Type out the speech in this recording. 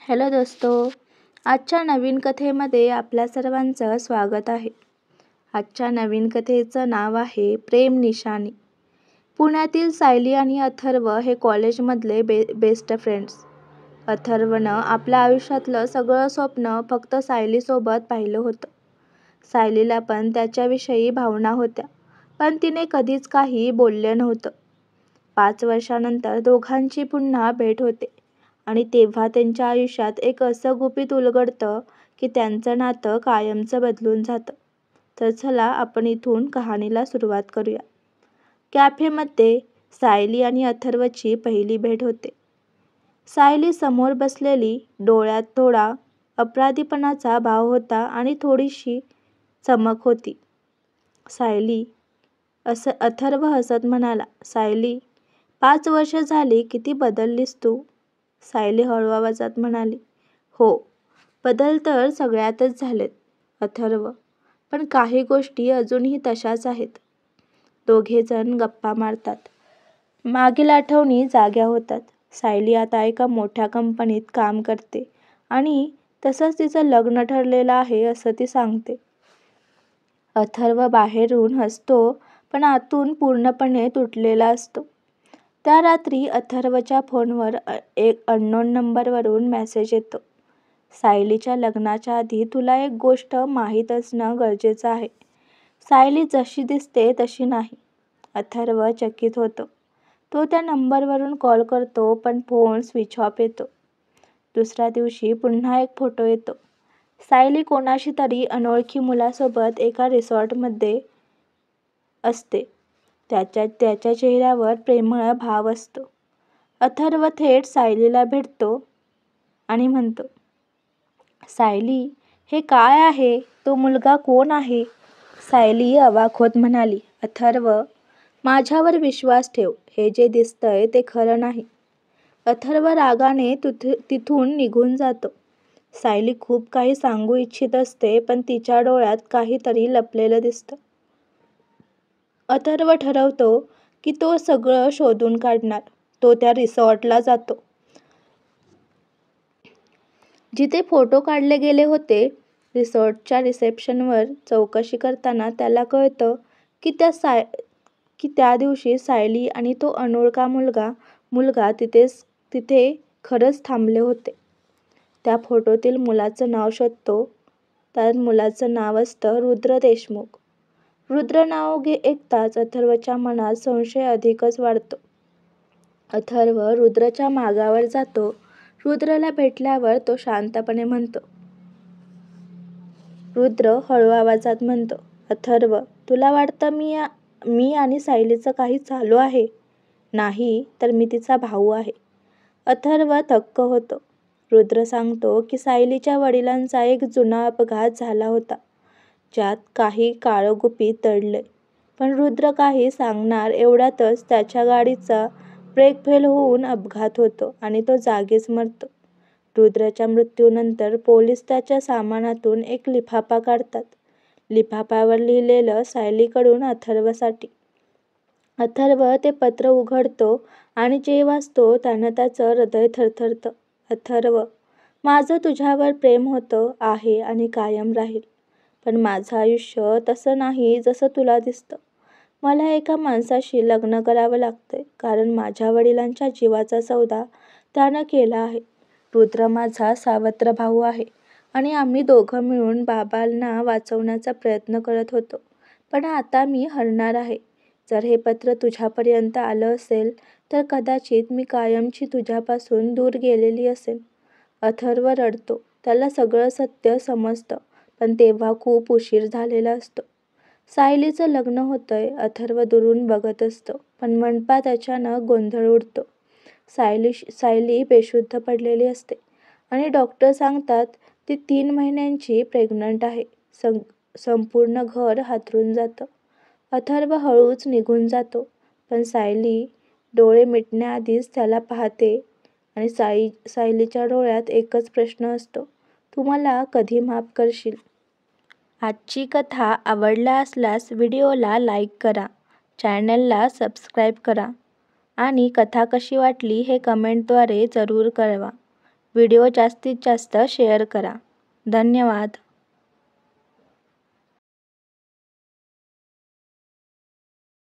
Hello दोस्तो, आजच्या नवीन कथेमध्ये आपल्या सर्वांचं स्वागत आहे. आजच्या नवीन कथेचं नाव आहे प्रेम निशाणी. पुण्यातील सायली आणि अथर्व हे कॉलेजमधले बेस्ट फ्रेंड्स. अथर्वनं आपल्या आयुष्यातलं सगळं स्वप्न फक्त सायलीसोबत पाहिलं होतं. सायलीला पण त्याच्याविषयी भावना होत्या, पण तिने कधीच काही बोलले नव्हतं. 5 वर्षानंतर दोघांची पुन्हा भेट होते आणि तेव्हा त्यांच्या आयुष्यात एक असं गुपित उलगडतं की त्यांचं नातं कायमचं बदलून जातं. तर चला आपण इथून कहाणीला सुरुवात करूया. कॅफेमध्ये सायली आणि अथर्वची पहिली भेट होते. सायली समोर बसलेली, डोळ्यात थोडा अपराधीपणाचा भाव होता आणि थोडीशी चमक होती. सायली, असं अथर्व हसत म्हणाला. सायली, 5 वर्ष झाली, किती बदललीस तू? सायली हळू आवाजात म्हणाली. हो, बदल तर सगळ्यातच झालेत अथर्व, पण काही गोष्टी अजूनही तशाच आहेत. दोघेजण गप्पा मारतात. मागील आठवणी जाग्या होतात. सायली आता एका मोठ्या कंपनीत काम करते आणि तसंच तिचं लग्न ठरलेलं आहे असं ती सांगते. अथर्व बाहेरून हसतो, पण आतून पूर्णपणे तुटलेला असतो. त्या रात्री अथर्वच्या फोनवर एक अननोन नंबरवरून मेसेज येतो. सायलीच्या लग्नाच्या आधी तुला एक गोष्ट माहीत असणं गरजेचं आहे. सायली जशी दिसते तशी नाही. अथर्व चकित होतो. तो त्या नंबरवरून कॉल करतो, पण फोन स्विच ऑफ येतो. दुसऱ्या दिवशी पुन्हा एक फोटो येतो. सायली कोणाशी तरी अनोळखी मुलासोबत एका रिसॉर्टमध्ये असते. त्याच्या चेहऱ्यावर प्रेमळ भाव असतो. अथर्व थेट सायलीला भेटतो आणि म्हणतो, सायली, हे काय आहे? तो मुलगा कोण आहे? सायली अवाक होत म्हणाली, अथर्व, माझ्यावर विश्वास ठेव. हे जे दिसतंय ते खरं नाही. अथर्व रागाने तिथून निघून जातो. सायली खूप काही सांगू इच्छित असते, पण तिच्या डोळ्यात काहीतरी लपलेलं दिसतं. अथर्व ठरवतो की तो सगळं शोधून काढणार. तो त्या रिसॉर्टला जातो जिथे फोटो काढले गेले होते. रिसॉर्टच्या रिसेप्शनवर चौकशी करताना त्याला कळतं की त्या दिवशी सायली आणि तो अनोळखा मुलगा तिथे खरंच थांबले होते. त्या फोटोतील मुलाचं नाव शोधतो. त्या मुलाचं नाव असतं रुद्र देशमुख. रुद्र नाव ऐकताच अथर्वच्या मनात संशय अधिकच वाढतो. अथर्व रुद्रच्या मागावर जातो. रुद्रला भेटल्यावर तो शांतपणे म्हणतो. रुद्र हळू आवाजात म्हणतो, अथर्व, तुला वाटतं मी आणि सायलीचं काही चालू आहे? नाही, तर मी तिचा भाऊ आहे. अथर्व थक्क होतो. रुद्र सांगतो की सायलीच्या वडिलांचा एक जुना अपघात झाला होता, ज्यात काही काळं गुपित दडलंय. पण रुद्र काही सांगणार एवढ्यातच त्याच्या गाडीचा ब्रेक फेल होऊन अपघात होतो आणि तो जागीच मरतो. रुद्रच्या मृत्यूनंतर पोलीस त्याच्या सामानातून एक लिफाफा काढतात. लिफाफ्यावर लिहिलेलं सायलीकडून अथर्वसाठी. अथर्व ते पत्र उघडतो आणि जे वाचतो त्यानं त्याचं हृदय थरथरतं. अथर्व, माझं तुझ्यावर प्रेम होतं, आहे आणि कायम राहील. पण माझं आयुष्य तसं नाही जसं तुला दिसतं. मला एका माणसाशी लग्न करावं लागतंय, कारण माझ्या वडिलांच्या जीवाचा सौदा त्यानं केला आहे. रुद्र माझा सावत्र भाऊ आहे आणि आम्ही दोघं मिळून बाबांना वाचवण्याचा प्रयत्न करत होतो. पण आता मी हरणार आहे. जर हे पत्र तुझ्यापर्यंत आलं असेल तर कदाचित मी कायमची तुझ्यापासून दूर गेलेली असेन. अथर्व रडतो. त्याला सगळं सत्य समजतं, पण तेव्हा खूप उशीर झालेला असतो. सायलीचं लग्न होतंय. अथर्व दुरून बघत असतो, पण मंडपात अचानक गोंधळ उडतो. सायली बेशुद्ध पडलेली असते आणि डॉक्टर सांगतात ती 3 महिन्यांची प्रेग्नंट आहे. संपूर्ण घर हादरून जातं. अथर्व हळूच निघून जातो, पण सायली डोळे मिटण्याआधीच त्याला पाहते आणि सायलीच्या डोळ्यात एकच प्रश्न असतो, तू मला कधी माफ करशील? आजची कथा आवडला असल्यास व्हिडिओला लाईक करा, चॅनलला सबस्क्राईब करा आणि कथा कशी वाटली हे कमेंटद्वारे जरूर कळवा. व्हिडिओ जास्तीत जास्त शेअर करा. धन्यवाद.